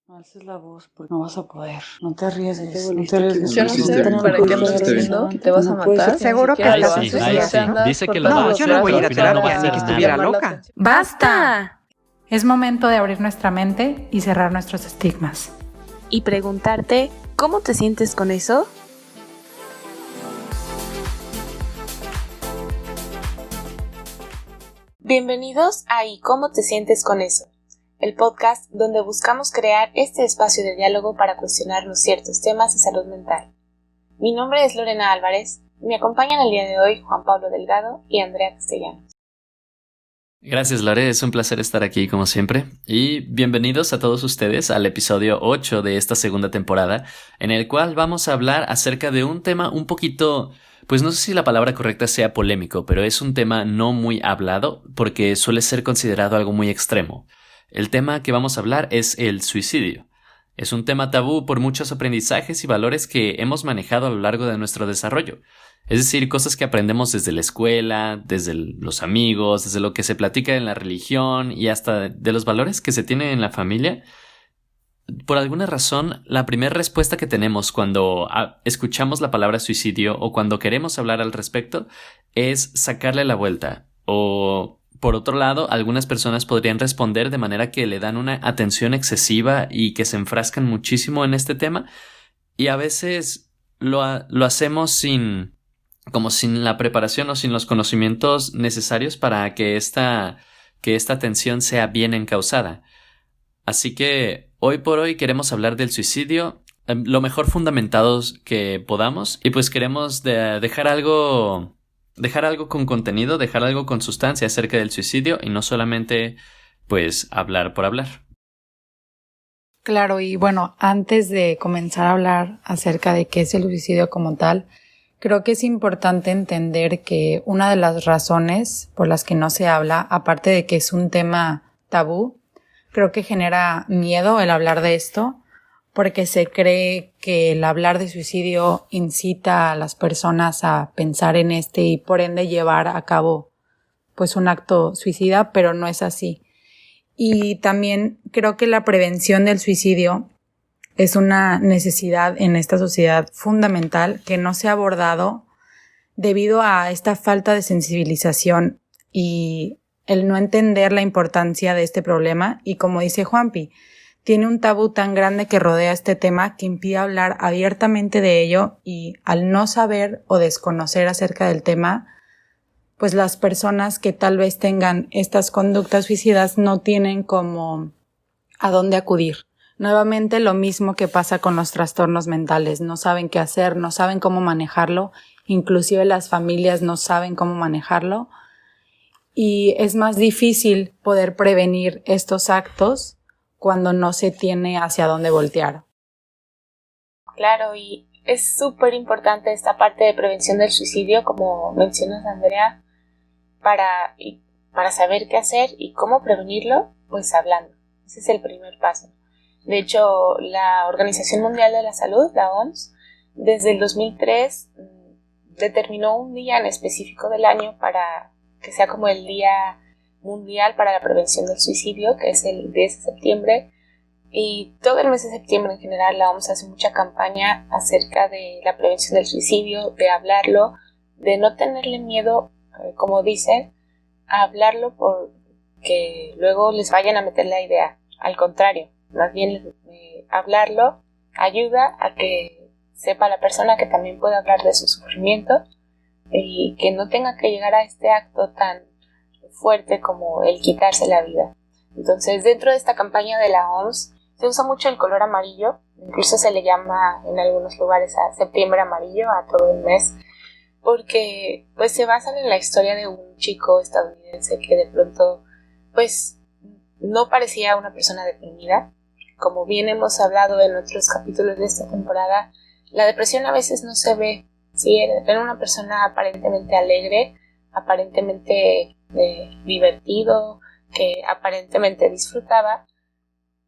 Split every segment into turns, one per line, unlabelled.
No alces la voz porque no vas a poder. No te arriesgues.
No te arriesgues. Yo no sé para qué me estás diciendo que te vas a matar.
Seguro que
lo
sí,
haces.
Dice que lo va a hacer,
yo no voy a ir a
pero al final no va a
terapia,
hacer
ni que
nada.
estuviera loca.
¡Basta! Es momento de abrir nuestra mente y cerrar nuestros estigmas.
Y preguntarte, ¿cómo te sientes con eso? Bienvenidos a ¿Y cómo te sientes con eso? El podcast donde buscamos crear este espacio de diálogo para cuestionarnos ciertos temas de salud mental. Mi nombre es Lorena Álvarez, y me acompañan el día de hoy Juan Pablo Delgado y Andrea Castellanos.
Gracias, Lore, es un placer estar aquí como siempre. Y bienvenidos a todos ustedes al episodio 8 de esta segunda temporada, en el cual vamos a hablar acerca de un tema un poquito, pues no sé si la palabra correcta sea polémico, pero es un tema no muy hablado porque suele ser considerado algo muy extremo. El tema que vamos a hablar es el suicidio. Es un tema tabú por muchos aprendizajes y valores que hemos manejado a lo largo de nuestro desarrollo. Es decir, cosas que aprendemos desde la escuela, desde los amigos, desde lo que se platica en la religión y hasta de los valores que se tienen en la familia. Por alguna razón, la primera respuesta que tenemos cuando escuchamos la palabra suicidio o cuando queremos hablar al respecto es sacarle la vuelta. O, por otro lado, algunas personas podrían responder de manera que le dan una atención excesiva y que se enfrascan muchísimo en este tema. Y a veces lo hacemos sin la preparación o sin los conocimientos necesarios para que esta atención sea bien encauzada. Así que hoy por hoy queremos hablar del suicidio lo mejor fundamentados que podamos y pues queremos dejar algo con contenido, dejar algo con sustancia acerca del suicidio y no solamente pues hablar por hablar.
Claro, y bueno, antes de comenzar a hablar acerca de qué es el suicidio como tal, creo que es importante entender que una de las razones por las que no se habla, aparte de que es un tema tabú, creo que genera miedo el hablar de esto, porque se cree que el hablar de suicidio incita a las personas a pensar en y por ende llevar a cabo pues un acto suicida, pero no es así. Y también creo que la prevención del suicidio es una necesidad en esta sociedad fundamental que no se ha abordado debido a esta falta de sensibilización y el no entender la importancia de este problema. Y como dice Juanpi, tiene un tabú tan grande que rodea este tema que impide hablar abiertamente de ello y al no saber o desconocer acerca del tema, pues las personas que tal vez tengan estas conductas suicidas no tienen como a dónde acudir. Nuevamente lo mismo que pasa con los trastornos mentales, no saben qué hacer, no saben cómo manejarlo, inclusive las familias no saben cómo manejarlo y es más difícil poder prevenir estos actos cuando no se tiene hacia dónde voltear.
Claro, y es súper importante esta parte de prevención del suicidio, como mencionas, Andrea, para saber qué hacer y cómo prevenirlo, pues hablando. Ese es el primer paso. De hecho, la Organización Mundial de la Salud, la OMS, desde el 2003 determinó un día en específico del año para que sea como el Día Mundial para la Prevención del Suicidio, que es el 10 de septiembre. Y todo el mes de septiembre en general la OMS hace mucha campaña acerca de la prevención del suicidio, de hablarlo, de no tenerle miedo, como dicen, a hablarlo porque luego les vayan a meter la idea. Al contrario, más bien hablarlo ayuda a que sepa la persona que también puede hablar de su sufrimiento y que no tenga que llegar a este acto tan fuerte como el quitarse la vida. Entonces, dentro de esta campaña de la OMS se usa mucho el color amarillo, incluso se le llama en algunos lugares a septiembre amarillo, a todo el mes, porque pues se basan en la historia de un chico estadounidense que de pronto pues no parecía una persona deprimida. Como bien hemos hablado en otros capítulos de esta temporada, la depresión a veces no se ve. Sí, era una persona aparentemente alegre, aparentemente divertido, que aparentemente disfrutaba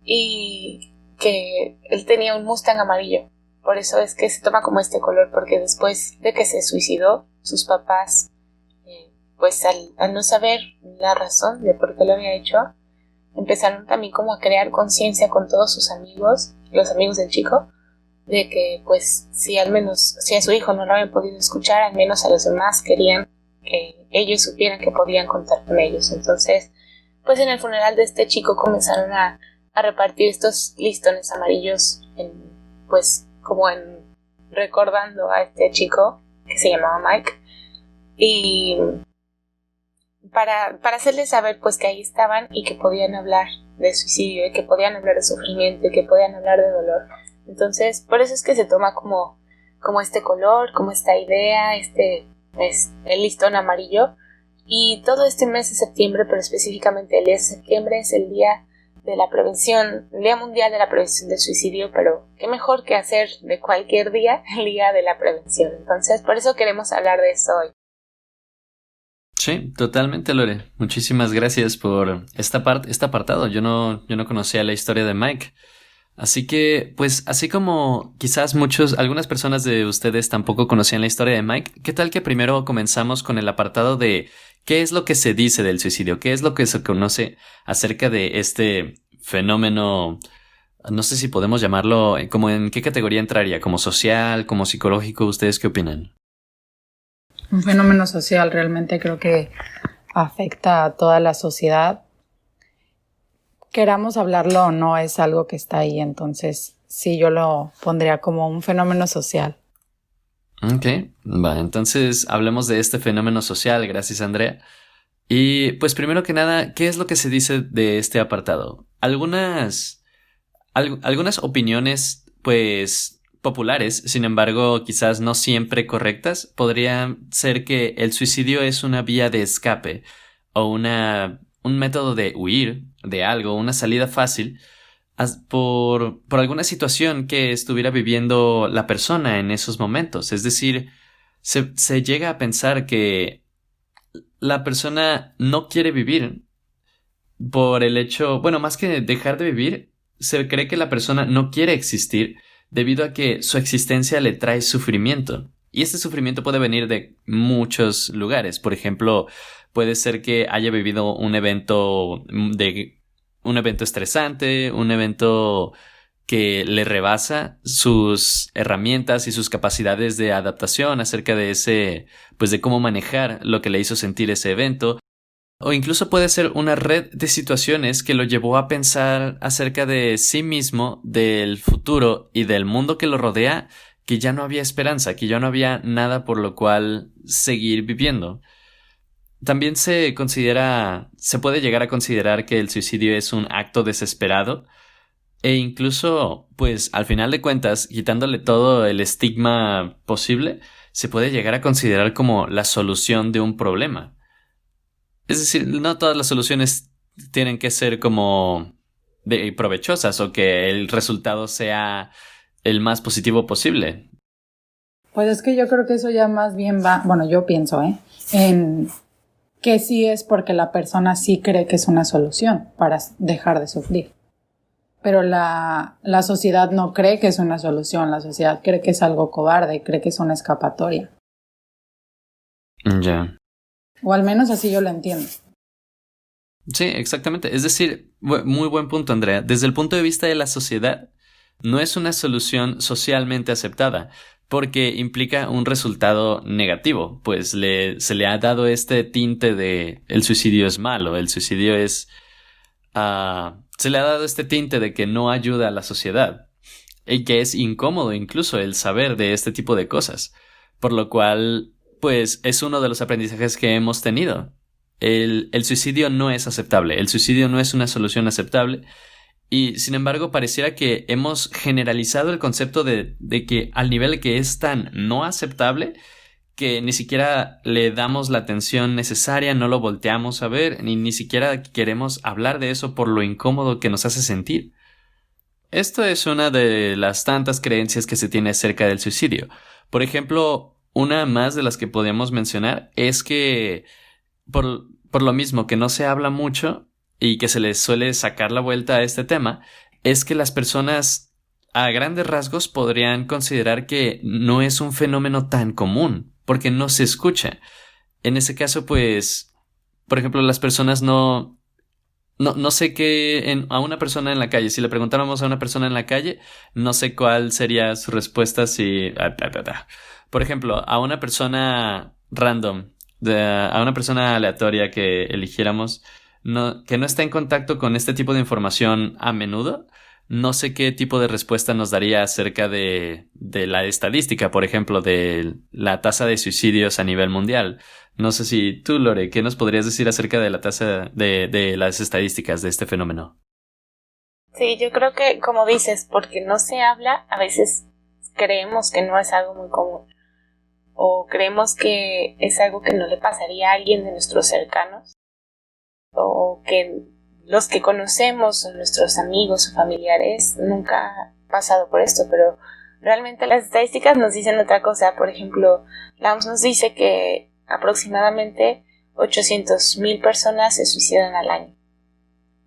y que él tenía un Mustang amarillo. Por eso es que se toma como este color, porque después de que se suicidó, sus papás, pues al no saber la razón de por qué lo había hecho, empezaron también como a crear conciencia con todos sus amigos, los amigos del chico, de que pues si al menos, si a su hijo no lo habían podido escuchar, al menos a los demás querían que ellos supieran que podían contar con ellos. Entonces, pues en el funeral de este chico comenzaron a repartir estos listones amarillos, pues como en recordando a este chico que se llamaba Mike, y para hacerles saber pues que ahí estaban y que podían hablar de suicidio, y que podían hablar de sufrimiento, y que podían hablar de dolor. Entonces, por eso es que se toma como este color, como esta idea, es el listón amarillo. Y todo este mes de septiembre, pero específicamente el 10 de septiembre, es el día de la prevención, el Día Mundial de la Prevención del Suicidio, pero qué mejor que hacer de cualquier día el Día de la Prevención. Entonces, por eso queremos hablar de eso hoy.
Sí, totalmente, Lore. Muchísimas gracias por este apartado. Yo no conocía la historia de Mike. Así que, pues, así como quizás algunas personas de ustedes tampoco conocían la historia de Mike, ¿qué tal que primero comenzamos con el apartado de qué es lo que se dice del suicidio? ¿Qué es lo que se conoce acerca de este fenómeno? No sé si podemos llamarlo, como en qué categoría entraría, como social, como psicológico. ¿Ustedes qué opinan?
Un fenómeno social, realmente creo que afecta a toda la sociedad. Queramos hablarlo o no, es algo que está ahí, entonces sí, yo lo pondría como un fenómeno social.
Ok, va, entonces hablemos de este fenómeno social, gracias Andrea. Y pues primero que nada, ¿qué es lo que se dice de este apartado? Algunas opiniones, pues, populares, sin embargo, quizás no siempre correctas, podrían ser que el suicidio es una vía de escape o un método de huir de algo, una salida fácil por alguna situación que estuviera viviendo la persona en esos momentos. Es decir, se llega a pensar que la persona no quiere vivir por el hecho, bueno, más que dejar de vivir, se cree que la persona no quiere existir debido a que su existencia le trae sufrimiento. Y este sufrimiento puede venir de muchos lugares. Por ejemplo, puede ser que haya vivido un evento estresante, un evento que le rebasa sus herramientas y sus capacidades de adaptación acerca de pues de cómo manejar lo que le hizo sentir ese evento. O incluso puede ser una red de situaciones que lo llevó a pensar acerca de sí mismo, del futuro y del mundo que lo rodea, que ya no había esperanza, que ya no había nada por lo cual seguir viviendo. También se puede llegar a considerar que el suicidio es un acto desesperado e incluso, pues, al final de cuentas, quitándole todo el estigma posible, se puede llegar a considerar como la solución de un problema. Es decir, no todas las soluciones tienen que ser como provechosas o que el resultado sea el más positivo posible.
Pues es que yo creo que eso ya más bien va, bueno, yo pienso, en que sí es porque la persona sí cree que es una solución para dejar de sufrir. Pero la sociedad no cree que es una solución, la sociedad cree que es algo cobarde, cree que es una escapatoria.
Ya.
O al menos así yo lo entiendo.
Sí, exactamente. Es decir, muy buen punto, Andrea. Desde el punto de vista de la sociedad, no es una solución socialmente aceptada, porque implica un resultado negativo, pues se le ha dado este tinte de el suicidio es malo, el suicidio es... se le ha dado este tinte de que no ayuda a la sociedad y que es incómodo incluso el saber de este tipo de cosas, por lo cual, pues, es uno de los aprendizajes que hemos tenido. El suicidio no es aceptable, el suicidio no es una solución aceptable. Y sin embargo pareciera que hemos generalizado el concepto de que al nivel que es tan no aceptable que ni siquiera le damos la atención necesaria, no lo volteamos a ver, ni siquiera queremos hablar de eso por lo incómodo que nos hace sentir. Esto es una de las tantas creencias que se tiene acerca del suicidio. Por ejemplo, una más de las que podemos mencionar es que por lo mismo que no se habla mucho y que se les suele sacar la vuelta a este tema, es que las personas a grandes rasgos podrían considerar que no es un fenómeno tan común, porque no se escucha. En ese caso, pues, por ejemplo, las personas no no sé a una persona en la calle, si le preguntáramos a una persona en la calle, no sé cuál sería su respuesta si, por ejemplo, a una persona random, a una persona aleatoria que eligiéramos, que no está en contacto con este tipo de información a menudo, no sé qué tipo de respuesta nos daría acerca de la estadística, por ejemplo, de la tasa de suicidios a nivel mundial. No sé si tú, Lore, ¿qué nos podrías decir acerca de la tasa de las estadísticas de este fenómeno?
Sí, yo creo que, como dices, porque no se habla, a veces creemos que no es algo muy común. O creemos que es algo que no le pasaría a alguien de nuestros cercanos. O que los que conocemos, o nuestros amigos o familiares, nunca han pasado por esto, pero realmente las estadísticas nos dicen otra cosa. Por ejemplo, la OMS nos dice que aproximadamente 800,000 personas se suicidan al año.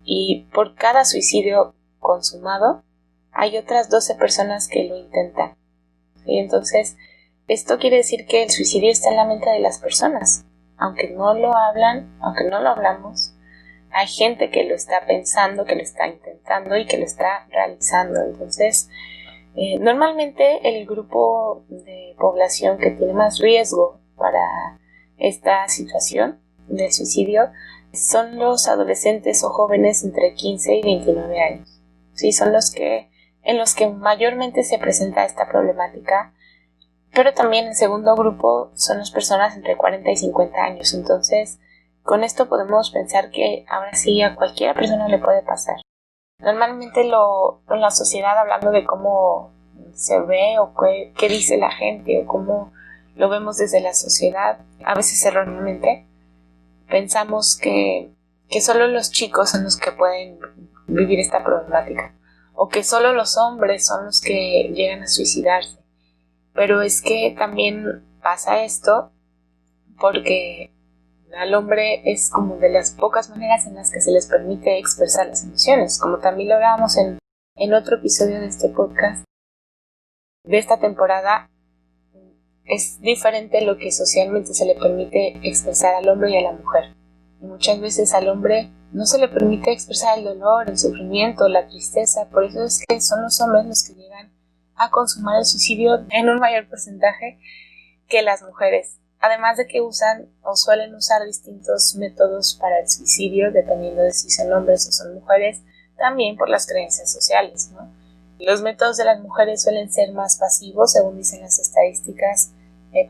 Y por cada suicidio consumado, hay otras 12 personas que lo intentan. ¿Sí? Entonces, esto quiere decir que el suicidio está en la mente de las personas. Aunque no lo hablan, aunque no lo hablamos, hay gente que lo está pensando, que lo está intentando y que lo está realizando. Entonces, normalmente el grupo de población que tiene más riesgo para esta situación del suicidio son los adolescentes o jóvenes entre 15 y 29 años. Sí, son en los que mayormente se presenta esta problemática, pero también el segundo grupo son las personas entre 40 y 50 años. Entonces, con esto podemos pensar que ahora sí a cualquier persona le puede pasar. Normalmente en la sociedad, hablando de cómo se ve o qué dice la gente o cómo lo vemos desde la sociedad, a veces erróneamente, pensamos que solo los chicos son los que pueden vivir esta problemática o que solo los hombres son los que llegan a suicidarse. Pero es que también pasa esto porque al hombre es como de las pocas maneras en las que se les permite expresar las emociones, como también lo hablábamos en otro episodio de este podcast, de esta temporada. Es diferente lo que socialmente se le permite expresar al hombre y a la mujer. Y muchas veces al hombre no se le permite expresar el dolor, el sufrimiento, la tristeza. Por eso es que son los hombres los que llegan a consumar el suicidio en un mayor porcentaje que las mujeres. Además de que usan o suelen usar distintos métodos para el suicidio, dependiendo de si son hombres o son mujeres, también por las creencias sociales, ¿no? Los métodos de las mujeres suelen ser más pasivos, según dicen las estadísticas,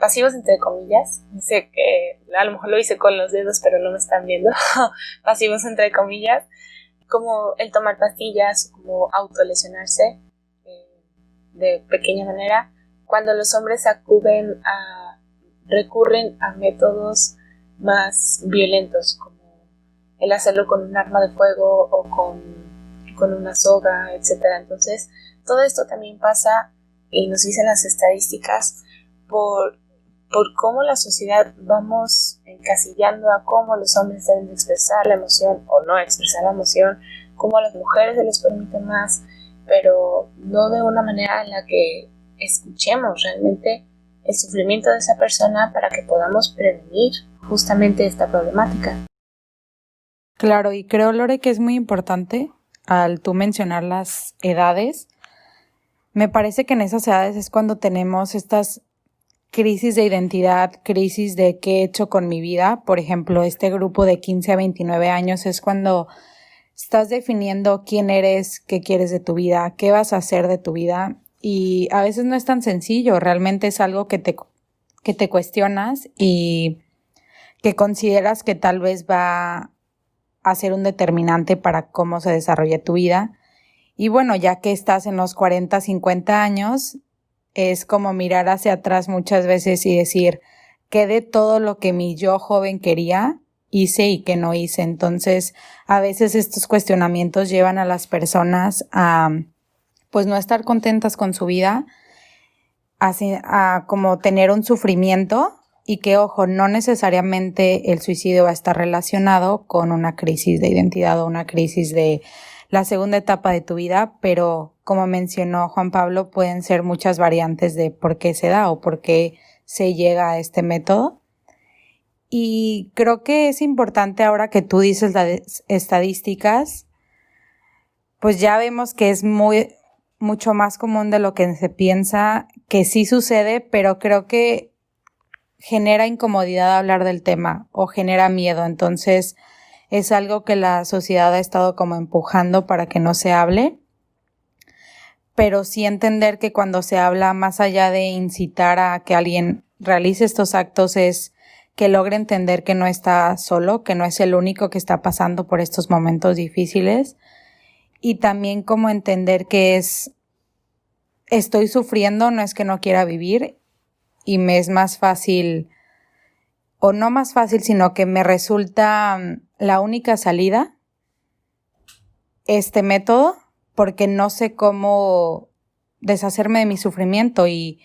pasivos entre comillas. Sé que a lo mejor lo hice con los dedos, pero no me están viendo. Pasivos entre comillas, como el tomar pastillas, como autolesionarse de pequeña manera. Cuando los hombres recurren a métodos más violentos, como el hacerlo con un arma de fuego o con una soga, etc. Entonces, todo esto también pasa, y nos dicen las estadísticas, por cómo la sociedad vamos encasillando a cómo los hombres deben de expresar la emoción o no expresar la emoción, cómo a las mujeres se les permite más, pero no de una manera en la que escuchemos realmente el sufrimiento de esa persona para que podamos prevenir justamente esta problemática.
Claro, y creo, Lore, que es muy importante al tú mencionar las edades. Me parece que en esas edades es cuando tenemos estas crisis de identidad, crisis de qué he hecho con mi vida. Por ejemplo, este grupo de 15 a 29 años es cuando estás definiendo quién eres, qué quieres de tu vida, qué vas a hacer de tu vida. Y a veces no es tan sencillo, realmente es algo que te cuestionas y que consideras que tal vez va a ser un determinante para cómo se desarrolle tu vida. Y bueno, ya que estás en los 40, 50 años, es como mirar hacia atrás muchas veces y decir, ¿qué de todo lo que mi yo joven quería hice y qué no hice? Entonces, a veces estos cuestionamientos llevan a las personas a pues no estar contentas con su vida, a como tener un sufrimiento, y que, ojo, no necesariamente el suicidio va a estar relacionado con una crisis de identidad o una crisis de la segunda etapa de tu vida, pero como mencionó Juan Pablo, pueden ser muchas variantes de por qué se da o por qué se llega a este método. Y creo que es importante ahora que tú dices las estadísticas, pues ya vemos que es mucho más común de lo que se piensa, que sí sucede, pero creo que genera incomodidad hablar del tema o genera miedo. Entonces es algo que la sociedad ha estado como empujando para que no se hable, pero sí entender que cuando se habla, más allá de incitar a que alguien realice estos actos, es que logre entender que no está solo, que no es el único que está pasando por estos momentos difíciles, y también como entender que estoy sufriendo, no es que no quiera vivir, y me es más fácil, o no más fácil, sino que me resulta la única salida este método, porque no sé cómo deshacerme de mi sufrimiento. Y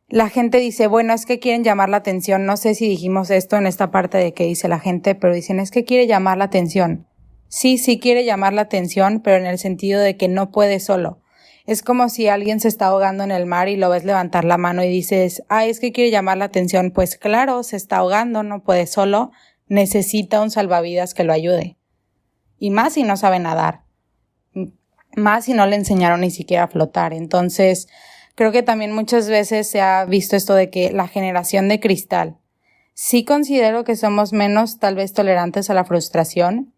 la gente dice, bueno, es que quieren llamar la atención. No sé si dijimos esto en esta parte de que dice la gente, pero dicen, es que quiere llamar la atención. Sí quiere llamar la atención, pero en el sentido de que no puede solo. Es como si alguien se está ahogando en el mar y lo ves levantar la mano y dices, es que quiere llamar la atención. Pues claro, se está ahogando, no puede solo, necesita un salvavidas que lo ayude. Y más si no sabe nadar. Más si no le enseñaron ni siquiera a flotar. Entonces, creo que también muchas veces se ha visto esto de que la generación de cristal. Sí considero que somos menos tal vez tolerantes a la frustración.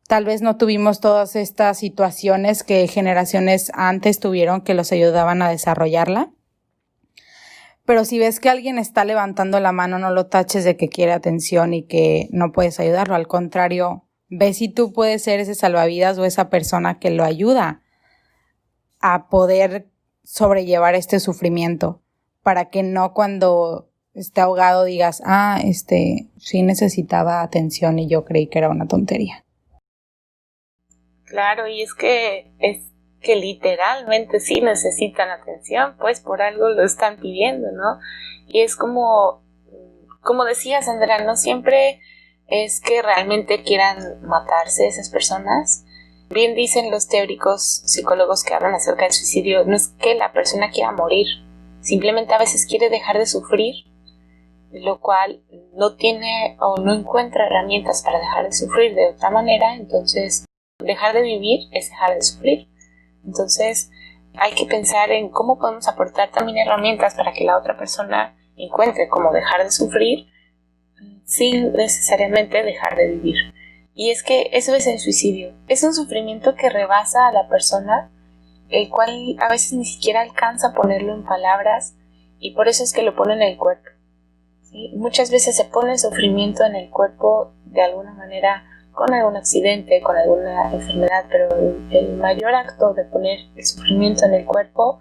Tal vez no tuvimos todas estas situaciones que generaciones antes tuvieron que los ayudaban a desarrollarla. Pero si ves que alguien está levantando la mano, no lo taches de que quiere atención y que no puedes ayudarlo. Al contrario, ve si tú puedes ser ese salvavidas o esa persona que lo ayuda a poder sobrellevar este sufrimiento, para que no cuando esté ahogado digas, sí necesitaba atención y yo creí que era una tontería.
Claro, y es que literalmente sí necesitan atención, pues por algo lo están pidiendo, ¿no? Y es como decías, Andrea, no siempre es que realmente quieran matarse esas personas. Bien dicen los teóricos psicólogos que hablan acerca del suicidio, no es que la persona quiera morir, simplemente a veces quiere dejar de sufrir, lo cual no tiene o no encuentra herramientas para dejar de sufrir de otra manera. Entonces dejar de vivir es dejar de sufrir. Entonces hay que pensar en cómo podemos aportar también herramientas para que la otra persona encuentre cómo dejar de sufrir sin necesariamente dejar de vivir. Y es que eso es el suicidio. Es un sufrimiento que rebasa a la persona, el cual a veces ni siquiera alcanza a ponerlo en palabras, y por eso es que lo pone en el cuerpo, ¿sí? Muchas veces se pone el sufrimiento en el cuerpo de alguna manera, con algún accidente, con alguna enfermedad, pero el mayor acto de poner el sufrimiento en el cuerpo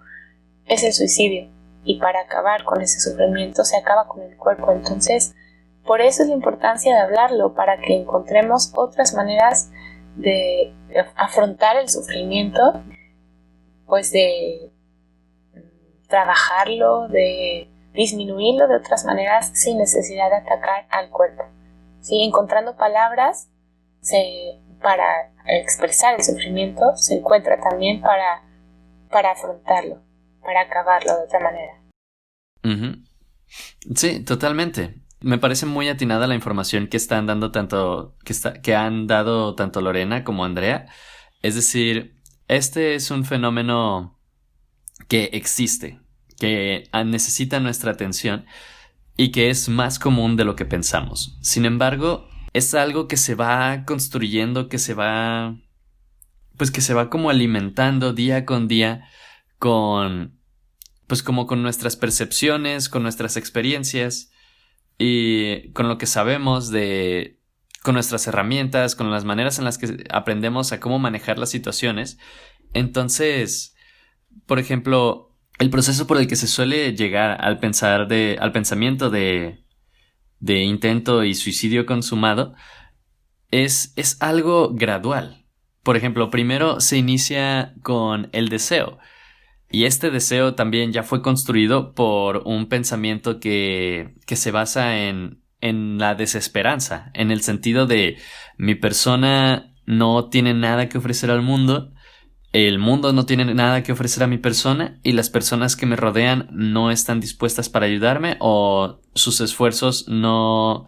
es el suicidio, y para acabar con ese sufrimiento se acaba con el cuerpo. Entonces, por eso es la importancia de hablarlo, para que encontremos otras maneras de afrontar el sufrimiento, pues de trabajarlo, de disminuirlo de otras maneras sin necesidad de atacar al cuerpo. ¿Sí? Encontrando palabras para expresar el sufrimiento, se encuentra también para afrontarlo, para acabarlo de otra manera.
Uh-huh. Sí, totalmente. Me parece muy atinada la información que están dando que han dado tanto Lorena como Andrea. Es decir, este es un fenómeno que existe, que necesita nuestra atención y que es más común de lo que pensamos. Sin embargo, es algo que se va construyendo, que se va como alimentando día con día con nuestras percepciones, con nuestras experiencias y con lo que sabemos con nuestras herramientas, con las maneras en las que aprendemos a cómo manejar las situaciones. Entonces, por ejemplo, el proceso por el que se suele llegar al pensamiento de intento y suicidio consumado es algo gradual. Por ejemplo, primero se inicia con el deseo. Y este deseo también ya fue construido por un pensamiento que se basa en la desesperanza, en el sentido de mi persona no tiene nada que ofrecer al mundo, el mundo no tiene nada que ofrecer a mi persona y las personas que me rodean no están dispuestas para ayudarme, o sus esfuerzos no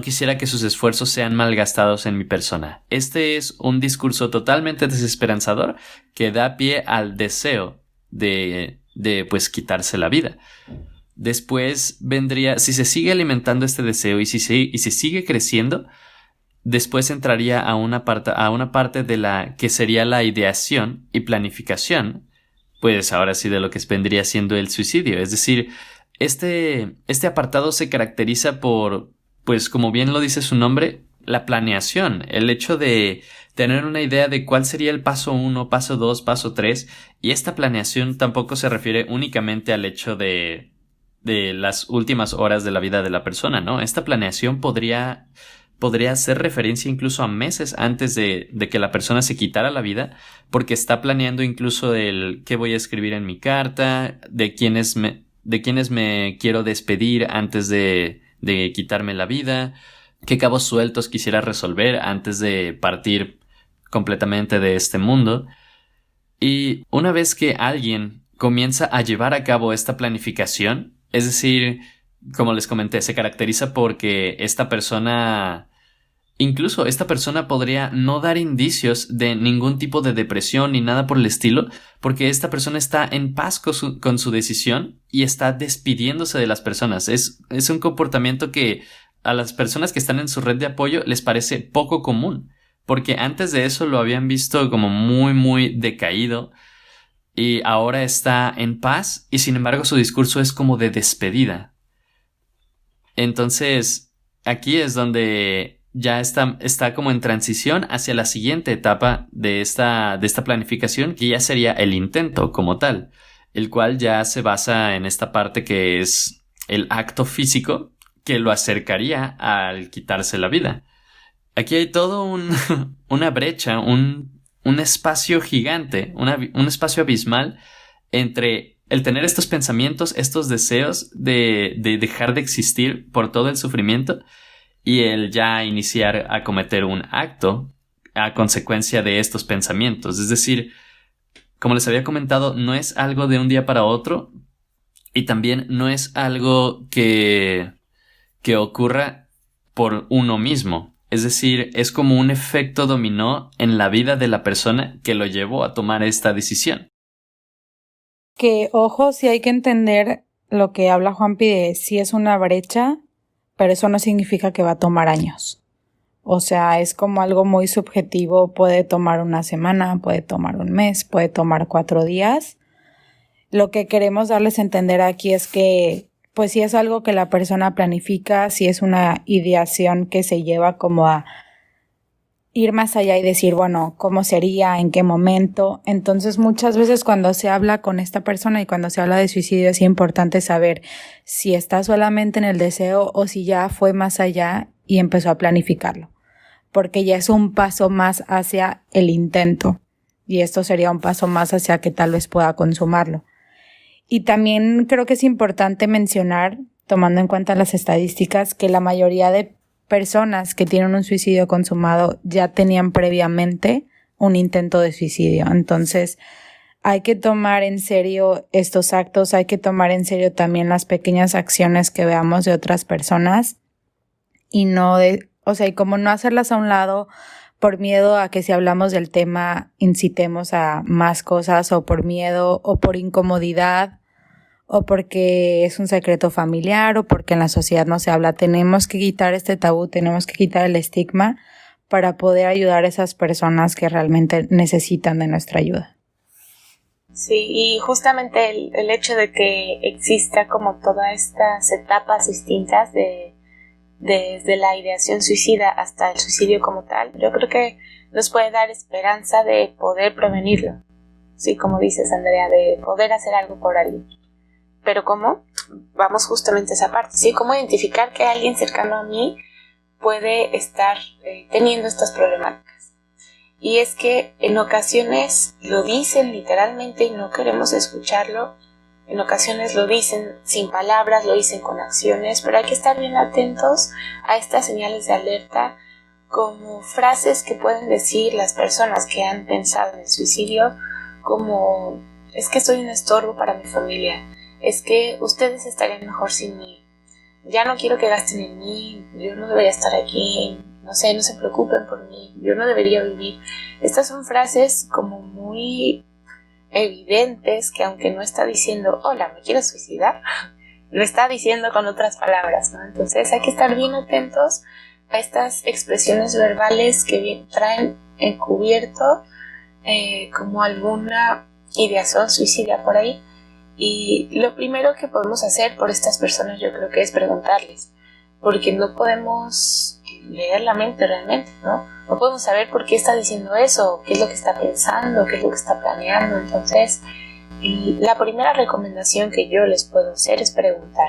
quisiera que sus esfuerzos sean malgastados en mi persona. Este es un discurso totalmente desesperanzador que da pie al deseo de pues quitarse la vida. Después vendría, si se sigue alimentando este deseo y si sigue creciendo, después entraría a una parte de la que sería la ideación y planificación, pues ahora sí de lo que vendría siendo el suicidio. Es decir, este apartado se caracteriza por, pues como bien lo dice su nombre, la planeación, el hecho de tener una idea de cuál sería el paso 1, paso 2, paso 3, y esta planeación tampoco se refiere únicamente al hecho de las últimas horas de la vida de la persona, ¿no? Esta planeación podría hacer referencia incluso a meses antes de que la persona se quitara la vida, porque está planeando incluso el qué voy a escribir en mi carta, de quiénes me quiero despedir antes de quitarme la vida, qué cabos sueltos quisiera resolver antes de partir completamente de este mundo. Y una vez que alguien comienza a llevar a cabo esta planificación, es decir, como les comenté, se caracteriza porque esta persona podría no dar indicios de ningún tipo de depresión ni nada por el estilo, porque esta persona está en paz con su decisión y está despidiéndose de las personas. Es un comportamiento que a las personas que están en su red de apoyo les parece poco común, porque antes de eso lo habían visto como muy, muy decaído, y ahora está en paz y sin embargo su discurso es como de despedida. Entonces, aquí es donde ya está como en transición hacia la siguiente etapa de esta planificación, que ya sería el intento como tal, el cual ya se basa en esta parte que es el acto físico que lo acercaría al quitarse la vida. Aquí hay todo una brecha, un espacio gigante, un espacio abismal entre el tener estos pensamientos, estos deseos de dejar de existir por todo el sufrimiento, y el ya iniciar a cometer un acto a consecuencia de estos pensamientos. Es decir, como les había comentado, no es algo de un día para otro, y también no es algo que ocurra por uno mismo. Es decir, es como un efecto dominó en la vida de la persona que lo llevó a tomar esta decisión.
Que, ojo, sí hay que entender lo que habla Juanpi de si es una brecha, pero eso no significa que va a tomar años. O sea, es como algo muy subjetivo, puede tomar una semana, puede tomar un mes, puede tomar 4 días. Lo que queremos darles a entender aquí es que, pues si es algo que la persona planifica, si es una ideación que se lleva como a ir más allá y decir, bueno, ¿cómo sería? ¿En qué momento? Entonces, muchas veces cuando se habla con esta persona y cuando se habla de suicidio es importante saber si está solamente en el deseo o si ya fue más allá y empezó a planificarlo, porque ya es un paso más hacia el intento y esto sería un paso más hacia que tal vez pueda consumarlo. Y también creo que es importante mencionar, tomando en cuenta las estadísticas, que la mayoría de personas que tienen un suicidio consumado ya tenían previamente un intento de suicidio. Entonces, hay que tomar en serio estos actos, hay que tomar en serio también las pequeñas acciones que veamos de otras personas y y como no hacerlas a un lado por miedo a que si hablamos del tema incitemos a más cosas, o por miedo o por incomodidad, o porque es un secreto familiar, o porque en la sociedad no se habla. Tenemos que quitar este tabú, tenemos que quitar el estigma para poder ayudar a esas personas que realmente necesitan de nuestra ayuda.
Sí, y justamente el hecho de que exista como todas estas etapas distintas desde la ideación suicida hasta el suicidio como tal, yo creo que nos puede dar esperanza de poder prevenirlo. Sí, como dices, Andrea, de poder hacer algo por alguien. Pero ¿cómo? Vamos justamente a esa parte, ¿sí? ¿Cómo identificar que alguien cercano a mí puede estar teniendo estas problemáticas? Y es que en ocasiones lo dicen literalmente y no queremos escucharlo. En ocasiones lo dicen sin palabras, lo dicen con acciones, pero hay que estar bien atentos a estas señales de alerta, como frases que pueden decir las personas que han pensado en el suicidio, como es que soy un estorbo para mi familia, es que ustedes estarían mejor sin mí, ya no quiero que gasten en mí, yo no debería estar aquí, no sé, no se preocupen por mí, yo no debería vivir. Estas son frases como muy evidentes que aunque no está diciendo hola, me quiero suicidar, lo está diciendo con otras palabras, ¿no? Entonces hay que estar bien atentos a estas expresiones verbales que traen encubierto como alguna ideación suicida por ahí. Y lo primero que podemos hacer por estas personas yo creo que es preguntarles, porque no podemos leer la mente realmente, ¿no? No podemos saber por qué está diciendo eso, qué es lo que está pensando, qué es lo que está planeando. Entonces, la primera recomendación que yo les puedo hacer es preguntar,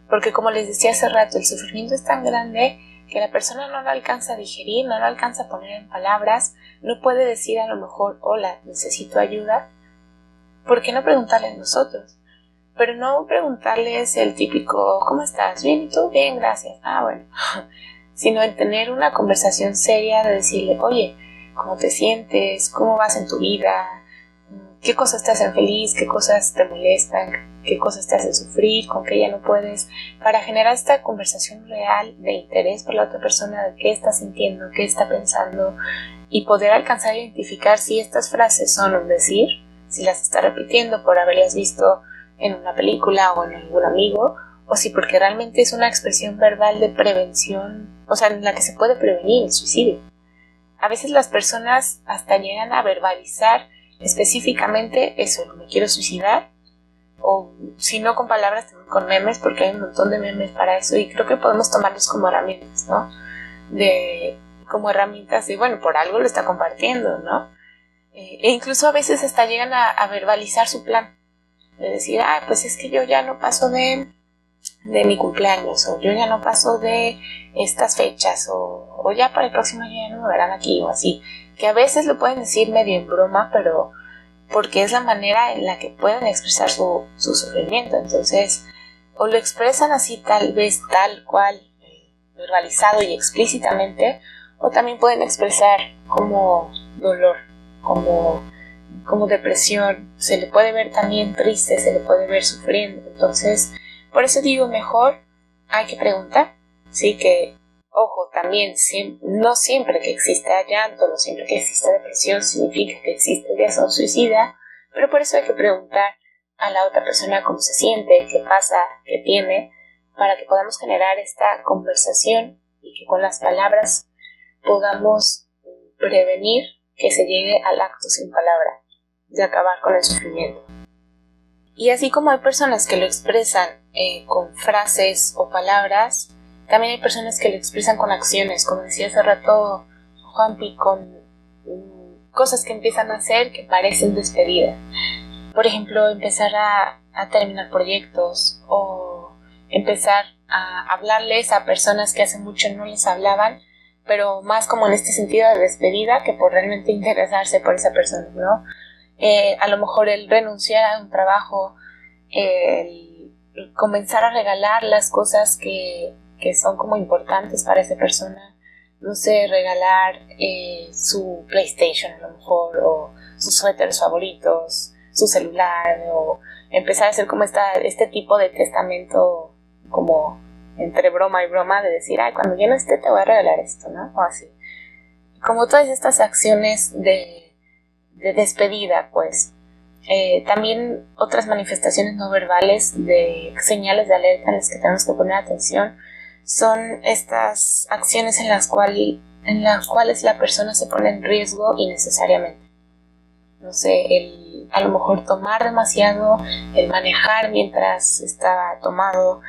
porque como les decía hace rato, el sufrimiento es tan grande que la persona no lo alcanza a digerir, no lo alcanza a poner en palabras, no puede decir a lo mejor, hola, necesito ayuda. ¿Por qué no preguntarle a nosotros? Pero no preguntarles el típico, ¿cómo estás? ¿Bien? ¿Y tú? Bien, gracias. Ah, bueno. Sino el tener una conversación seria de decirle, oye, ¿cómo te sientes? ¿Cómo vas en tu vida? ¿Qué cosas te hacen feliz? ¿Qué cosas te molestan? ¿Qué cosas te hacen sufrir? ¿Con qué ya no puedes? Para generar esta conversación real de interés por la otra persona, de qué está sintiendo, qué está pensando, y poder alcanzar a identificar si estas frases son un decir, si las está repitiendo por haberlas visto en una película o en algún amigo, o si porque realmente es una expresión verbal de prevención, o sea, en la que se puede prevenir el suicidio. A veces las personas hasta llegan a verbalizar específicamente eso, me quiero suicidar, o si no con palabras, también con memes, porque hay un montón de memes para eso, y creo que podemos tomarlos como herramientas, ¿no? Como herramientas de, bueno, por algo lo está compartiendo, ¿no? E incluso a veces hasta llegan a verbalizar su plan, de decir, pues es que yo ya no paso de mi cumpleaños, o yo ya no paso de estas fechas, o ya para el próximo año ya no me verán aquí, o así, que a veces lo pueden decir medio en broma, pero porque es la manera en la que pueden expresar su sufrimiento. Entonces, o lo expresan así tal vez tal cual, verbalizado y explícitamente, o también pueden expresar como dolor, como depresión, se le puede ver también triste, se le puede ver sufriendo. Entonces, por eso digo, mejor hay que preguntar, sí, que, ojo, también no siempre que exista llanto, no siempre que exista depresión significa que existe ideación suicida, pero por eso hay que preguntar a la otra persona cómo se siente, qué pasa, qué tiene, para que podamos generar esta conversación y que con las palabras podamos prevenir que se llegue al acto sin palabra, de acabar con el sufrimiento. Y así como hay personas que lo expresan con frases o palabras, también hay personas que lo expresan con acciones, como decía hace rato Juanpi, con cosas que empiezan a hacer que parecen despedida. Por ejemplo, empezar a terminar proyectos, o empezar a hablarles a personas que hace mucho no les hablaban, pero más como en este sentido de despedida que por realmente interesarse por esa persona, ¿no? A lo mejor el renunciar a un trabajo, el comenzar a regalar las cosas que son como importantes para esa persona, no sé, regalar su PlayStation a lo mejor, o sus suéteres favoritos, su celular, o empezar a hacer como este tipo de testamento como entre broma y broma, de decir, cuando yo no esté te voy a regalar esto, ¿no? O así. Como todas estas acciones de despedida, pues. También otras manifestaciones no verbales de señales de alerta en las que tenemos que poner atención son estas acciones en las cuales la persona se pone en riesgo innecesariamente. No sé, a lo mejor tomar demasiado, el manejar mientras está tomado,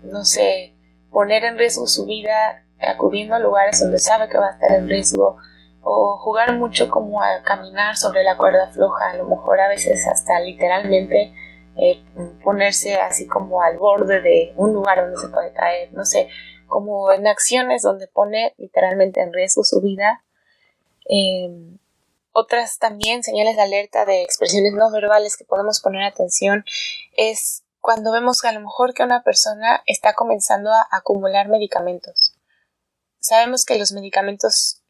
no sé, poner en riesgo su vida acudiendo a lugares donde sabe que va a estar en riesgo, o jugar mucho como a caminar sobre la cuerda floja, a lo mejor a veces hasta literalmente ponerse así como al borde de un lugar donde se puede caer, no sé, como en acciones donde pone literalmente en riesgo su vida. Otras también señales de alerta de expresiones no verbales que podemos poner atención es cuando vemos que a lo mejor que una persona está comenzando a acumular medicamentos. Sabemos que los medicamentos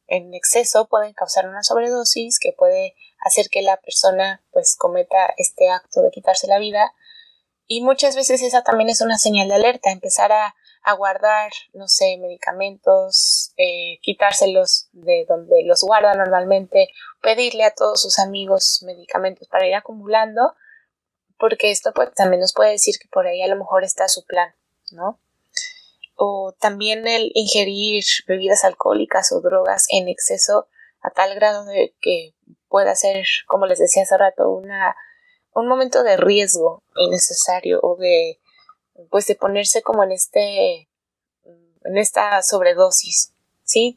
en exceso pueden causar una sobredosis que puede hacer que la persona pues cometa este acto de quitarse la vida. Y muchas veces esa también es una señal de alerta, empezar a guardar, no sé, medicamentos, quitárselos de donde los guarda normalmente, pedirle a todos sus amigos medicamentos para ir acumulando, porque esto pues también nos puede decir que por ahí a lo mejor está su plan, ¿no? O también el ingerir bebidas alcohólicas o drogas en exceso a tal grado de que pueda ser, como les decía hace rato, un momento de riesgo innecesario o de ponerse como en esta sobredosis, ¿sí?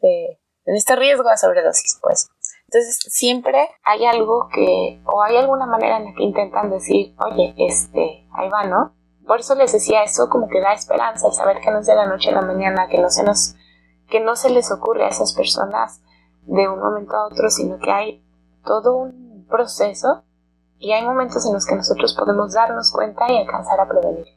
En este riesgo a sobredosis, pues. Entonces, siempre hay algo o hay alguna manera en la que intentan decir, oye, ahí va, ¿no? Por eso les decía, eso como que da esperanza, el saber que no es de la noche a la mañana, que no se les ocurre a esas personas de un momento a otro, sino que hay todo un proceso y hay momentos en los que nosotros podemos darnos cuenta y alcanzar a prevenir.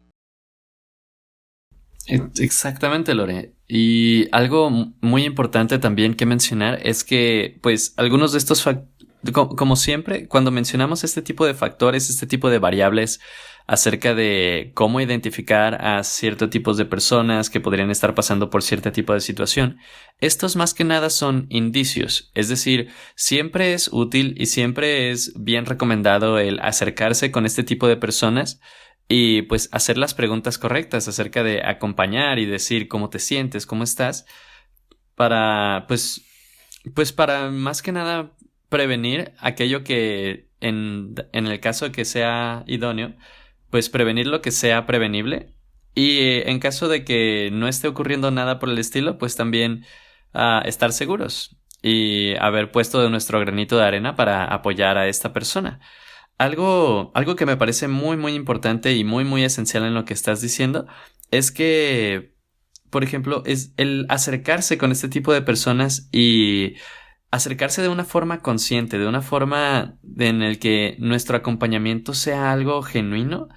Exactamente, Lore. Y algo muy importante también que mencionar es que, pues, algunos de estos como siempre, cuando mencionamos este tipo de factores, este tipo de variables acerca de cómo identificar a ciertos tipos de personas que podrían estar pasando por cierto tipo de situación, estos más que nada son indicios. Es decir, siempre es útil y siempre es bien recomendado el acercarse con este tipo de personas y pues hacer las preguntas correctas acerca de acompañar y decir cómo te sientes, cómo estás, para pues para más que nada prevenir aquello que en el caso de que sea idóneo, pues prevenir lo que sea prevenible. Y en caso de que no esté ocurriendo nada por el estilo, pues también estar seguros y haber puesto de nuestro granito de arena para apoyar a esta persona. Algo que me parece muy, muy importante y muy, muy esencial en lo que estás diciendo es que, por ejemplo, es el acercarse con este tipo de personas y acercarse de una forma consciente, de una forma en el que nuestro acompañamiento sea algo genuino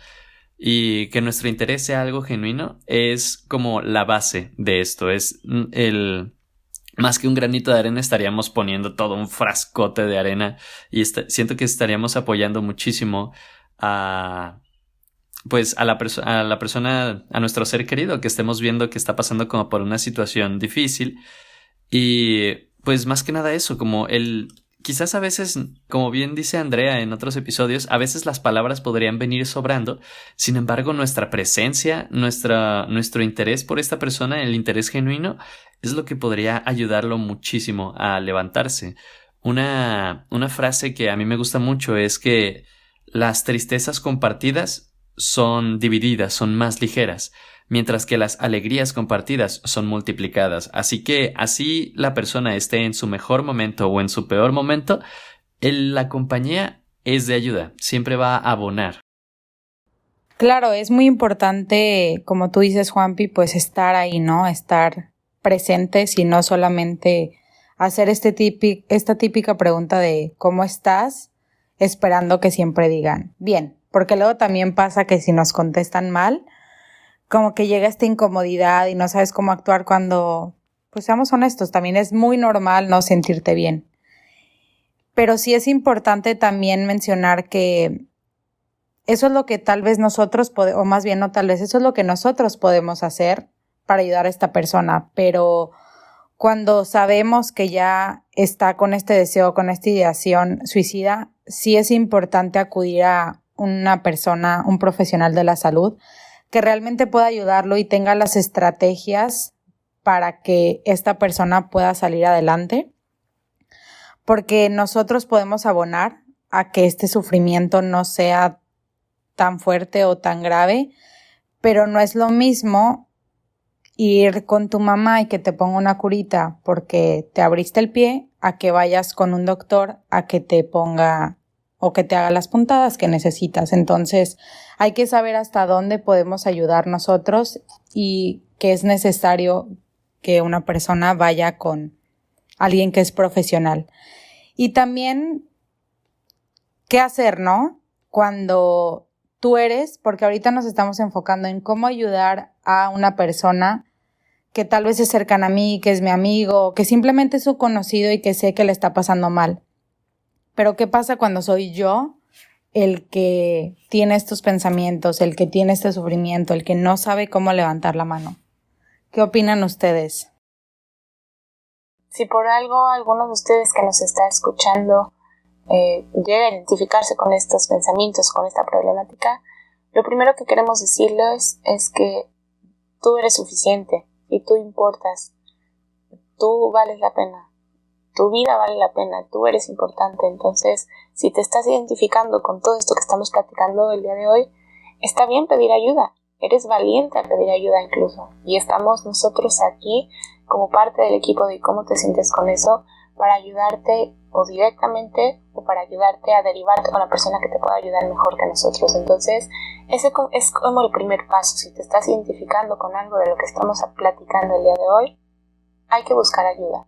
y que nuestro interés sea algo genuino, es como la base de esto. Es más que un granito de arena, estaríamos poniendo todo un frascote de arena y siento que estaríamos apoyando muchísimo a la persona, a nuestro ser querido que estemos viendo que está pasando como por una situación difícil. Y pues más que nada eso, como quizás a veces, como bien dice Andrea en otros episodios, a veces las palabras podrían venir sobrando. Sin embargo, nuestra presencia, nuestro interés por esta persona, el interés genuino, es lo que podría ayudarlo muchísimo a levantarse. Una frase que a mí me gusta mucho es que las tristezas compartidas son divididas, son más ligeras, mientras que las alegrías compartidas son multiplicadas. Así que así la persona esté en su mejor momento o en su peor momento, la compañía es de ayuda, siempre va a abonar.
Claro, es muy importante, como tú dices, Juanpi, pues estar ahí, ¿no? Estar presentes y no solamente hacer esta típica pregunta de ¿cómo estás? Esperando que siempre digan bien, porque luego también pasa que si nos contestan mal, como que llega esta incomodidad y no sabes cómo actuar cuando, pues seamos honestos, también es muy normal no sentirte bien. Pero sí es importante también mencionar que eso es lo que tal vez nosotros, o más bien no tal vez, eso es lo que nosotros podemos hacer para ayudar a esta persona, pero cuando sabemos que ya está con este deseo, con esta ideación suicida, sí es importante acudir a una persona, un profesional de la salud, que realmente pueda ayudarlo y tenga las estrategias para que esta persona pueda salir adelante, porque nosotros podemos abonar a que este sufrimiento no sea tan fuerte o tan grave, pero no es lo mismo ir con tu mamá y que te ponga una curita porque te abriste el pie a que vayas con un doctor a que te ponga o que te haga las puntadas que necesitas. Entonces hay que saber hasta dónde podemos ayudar nosotros y que es necesario que una persona vaya con alguien que es profesional. Y también, ¿qué hacer, no? Cuando tú eres, porque ahorita nos estamos enfocando en cómo ayudar a una persona que tal vez es cercana a mí, que es mi amigo, que simplemente es un conocido y que sé que le está pasando mal. Pero ¿qué pasa cuando soy yo el que tiene estos pensamientos, el que tiene este sufrimiento, el que no sabe cómo levantar la mano? ¿Qué opinan ustedes?
Si por algo alguno de ustedes que nos está escuchando llega a identificarse con estos pensamientos, con esta problemática, lo primero que queremos decirles es que tú eres suficiente y tú importas, tú vales la pena, tu vida vale la pena, tú eres importante. Entonces, si te estás identificando con todo esto que estamos platicando el día de hoy, está bien pedir ayuda, eres valiente a pedir ayuda incluso, y estamos nosotros aquí como parte del equipo de cómo te sientes con eso para ayudarte o directamente o para ayudarte a derivarte con la persona que te pueda ayudar mejor que nosotros. Entonces, ese es como el primer paso. Si te estás identificando con algo de lo que estamos platicando el día de hoy, hay que buscar ayuda.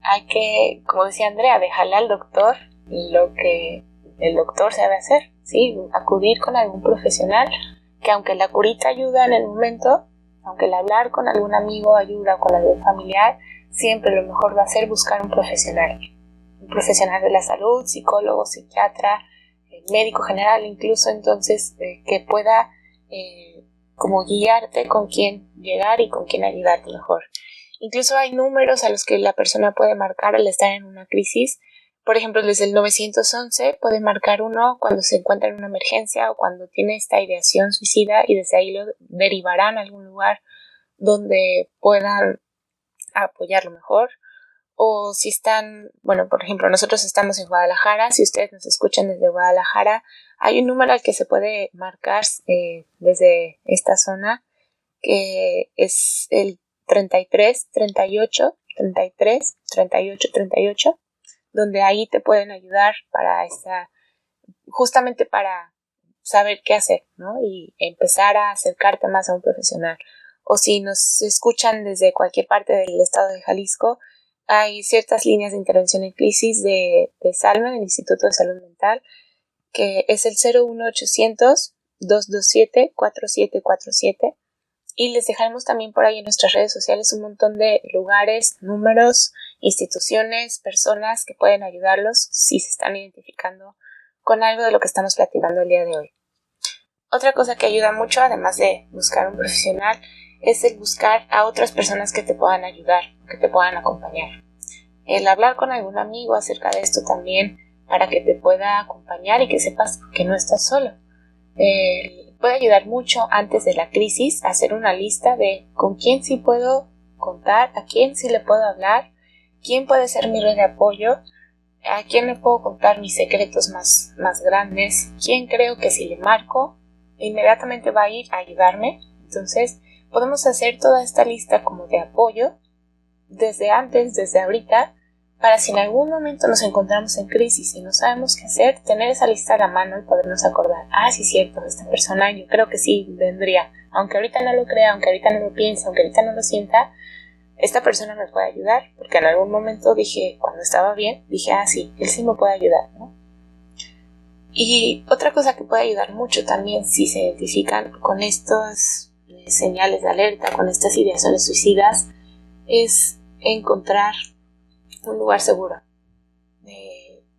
Hay que, como decía Andrea, dejarle al doctor lo que el doctor sabe hacer, ¿sí? Acudir con algún profesional que aunque la curita ayuda en el momento, aunque el hablar con algún amigo ayuda o con algún familiar, siempre lo mejor va a ser buscar un profesional de la salud, psicólogo, psiquiatra, médico general incluso, entonces que pueda como guiarte con quién llegar y con quién ayudarte mejor. Incluso hay números a los que la persona puede marcar al estar en una crisis. Por ejemplo, desde el 911 puede marcar uno cuando se encuentra en una emergencia o cuando tiene esta ideación suicida, y desde ahí lo derivarán a algún lugar donde puedan apoyarlo mejor. O si están, bueno, por ejemplo, nosotros estamos en Guadalajara. Si ustedes nos escuchan desde Guadalajara, hay un número al que se puede marcar desde esta zona, que es el 33 38 33 38 38, donde ahí te pueden ayudar justamente para saber qué hacer, ¿no? Y empezar a acercarte más a un profesional. O si nos escuchan desde cualquier parte del estado de Jalisco, hay ciertas líneas de intervención en crisis de SALME, el Instituto de Salud Mental, que es el 01800 227 4747. Y les dejaremos también por ahí en nuestras redes sociales un montón de lugares, números, instituciones, personas que pueden ayudarlos si se están identificando con algo de lo que estamos platicando el día de hoy. Otra cosa que ayuda mucho, además de buscar un profesional, es el buscar a otras personas que te puedan ayudar, que te puedan acompañar. El hablar con algún amigo acerca de esto también, para que te pueda acompañar y que sepas que no estás solo. Puede ayudar mucho antes de la crisis a hacer una lista de con quién sí puedo contar, a quién sí le puedo hablar, quién puede ser mi red de apoyo, a quién le puedo contar mis secretos más grandes, quién creo que si le marco inmediatamente va a ir a ayudarme. Entonces podemos hacer toda esta lista como de apoyo desde antes, desde ahorita, para si en algún momento nos encontramos en crisis y no sabemos qué hacer, tener esa lista a la mano y podernos acordar, sí es cierto, esta persona yo creo que sí vendría, aunque ahorita no lo crea, aunque ahorita no lo piense, aunque ahorita no lo sienta, esta persona me puede ayudar, porque en algún momento cuando estaba bien, dije, sí, él sí me puede ayudar, ¿no? Y otra cosa que puede ayudar mucho también si se identifican con estas señales de alerta, con estas ideaciones suicidas, es encontrar un lugar seguro,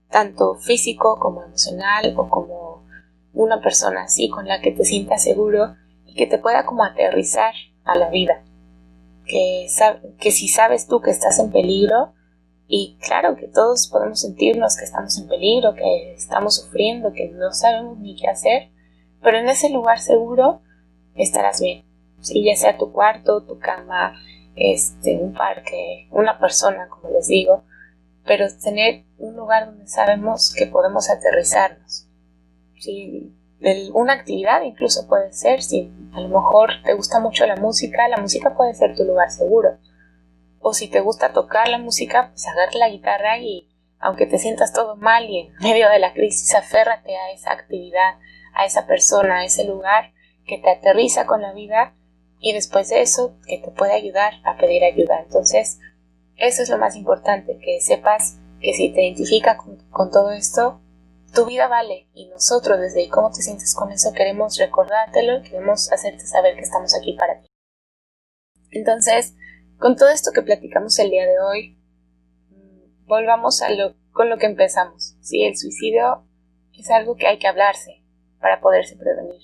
tanto físico como emocional, o como una persona así con la que te sientas seguro y que te pueda como aterrizar a la vida, que si sabes tú que estás en peligro, y claro que todos podemos sentirnos que estamos en peligro, que estamos sufriendo, que no sabemos ni qué hacer, pero en ese lugar seguro estarás bien, ¿sí? Ya sea tu cuarto, tu cama, un parque, una persona, como les digo, pero tener un lugar donde sabemos que podemos aterrizarnos. ¿Sí? Una actividad incluso puede ser, si a lo mejor te gusta mucho la música puede ser tu lugar seguro. O si te gusta tocar la música, pues agarra la guitarra y aunque te sientas todo mal y en medio de la crisis, aférrate a esa actividad, a esa persona, a ese lugar que te aterriza con la vida, y después de eso que te puede ayudar a pedir ayuda. Entonces eso es lo más importante, que sepas que si te identificas con todo esto, tu vida vale, y nosotros desde cómo te sientes con eso queremos recordártelo y queremos hacerte saber que estamos aquí para ti. Entonces, con todo esto que platicamos el día de hoy, volvamos con lo que empezamos. Sí, el suicidio es algo que hay que hablarse para poderse prevenir.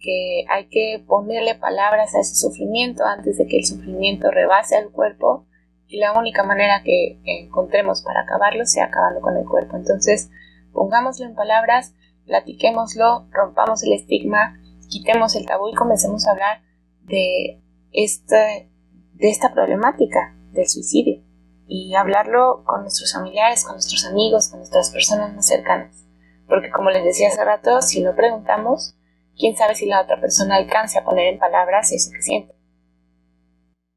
Que hay que ponerle palabras a ese sufrimiento antes de que el sufrimiento rebase al cuerpo, y la única manera que encontremos para acabarlo sea acabando con el cuerpo. Entonces, pongámoslo en palabras, platiquémoslo, rompamos el estigma, quitemos el tabú y comencemos a hablar de esta problemática del suicidio, y hablarlo con nuestros familiares, con nuestros amigos, con nuestras personas más cercanas, porque como les decía hace rato, si no preguntamos, quién sabe si la otra persona alcance a poner en palabras eso que siente.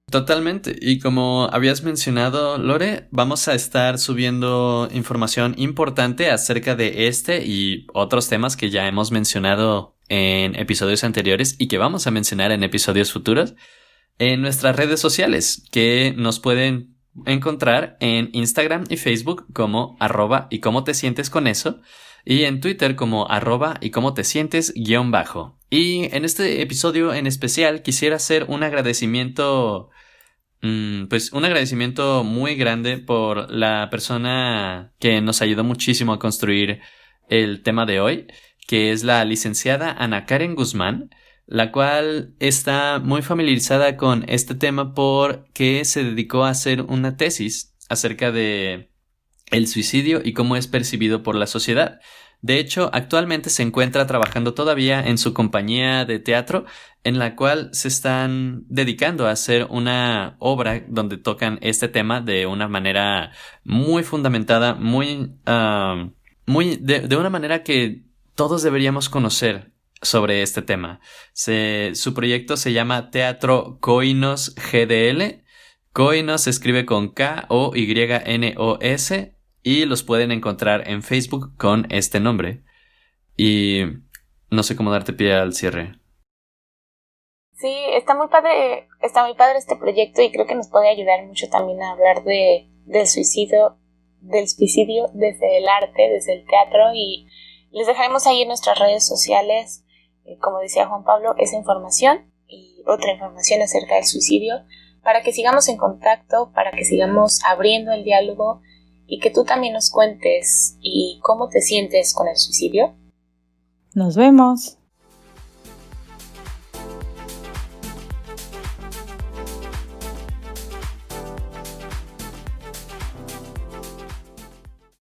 Totalmente, y como habías mencionado, Lore, vamos a estar subiendo información importante acerca de este y otros temas que ya hemos mencionado en episodios anteriores y que vamos a mencionar en episodios futuros en nuestras redes sociales, que nos pueden encontrar en Instagram y Facebook como @y cómo te sientes con eso, y en Twitter como @y cómo te sientes _ Y en este episodio en especial quisiera hacer un agradecimiento, un agradecimiento muy grande por la persona que nos ayudó muchísimo a construir el tema de hoy, que es la licenciada Ana Karen Guzmán, la cual está muy familiarizada con este tema porque se dedicó a hacer una tesis acerca de el suicidio y cómo es percibido por la sociedad. De hecho, actualmente se encuentra trabajando todavía en su compañía de teatro, en la cual se están dedicando a hacer una obra donde tocan este tema de una manera muy fundamentada, de una manera que todos deberíamos conocer sobre este tema. Su proyecto se llama Teatro Koinos GDL. Koinos se escribe con Koynos, y los pueden encontrar en Facebook con este nombre. Y no sé cómo darte pie al cierre.
Sí, está muy padre este proyecto, y creo que nos puede ayudar mucho también a hablar del suicidio desde el arte, desde el teatro, y les dejaremos ahí en nuestras redes sociales, como decía Juan Pablo, esa información y otra información acerca del suicidio, para que sigamos en contacto, para que sigamos abriendo el diálogo, y que tú también nos cuentes y cómo te sientes con el suicidio.
Nos vemos.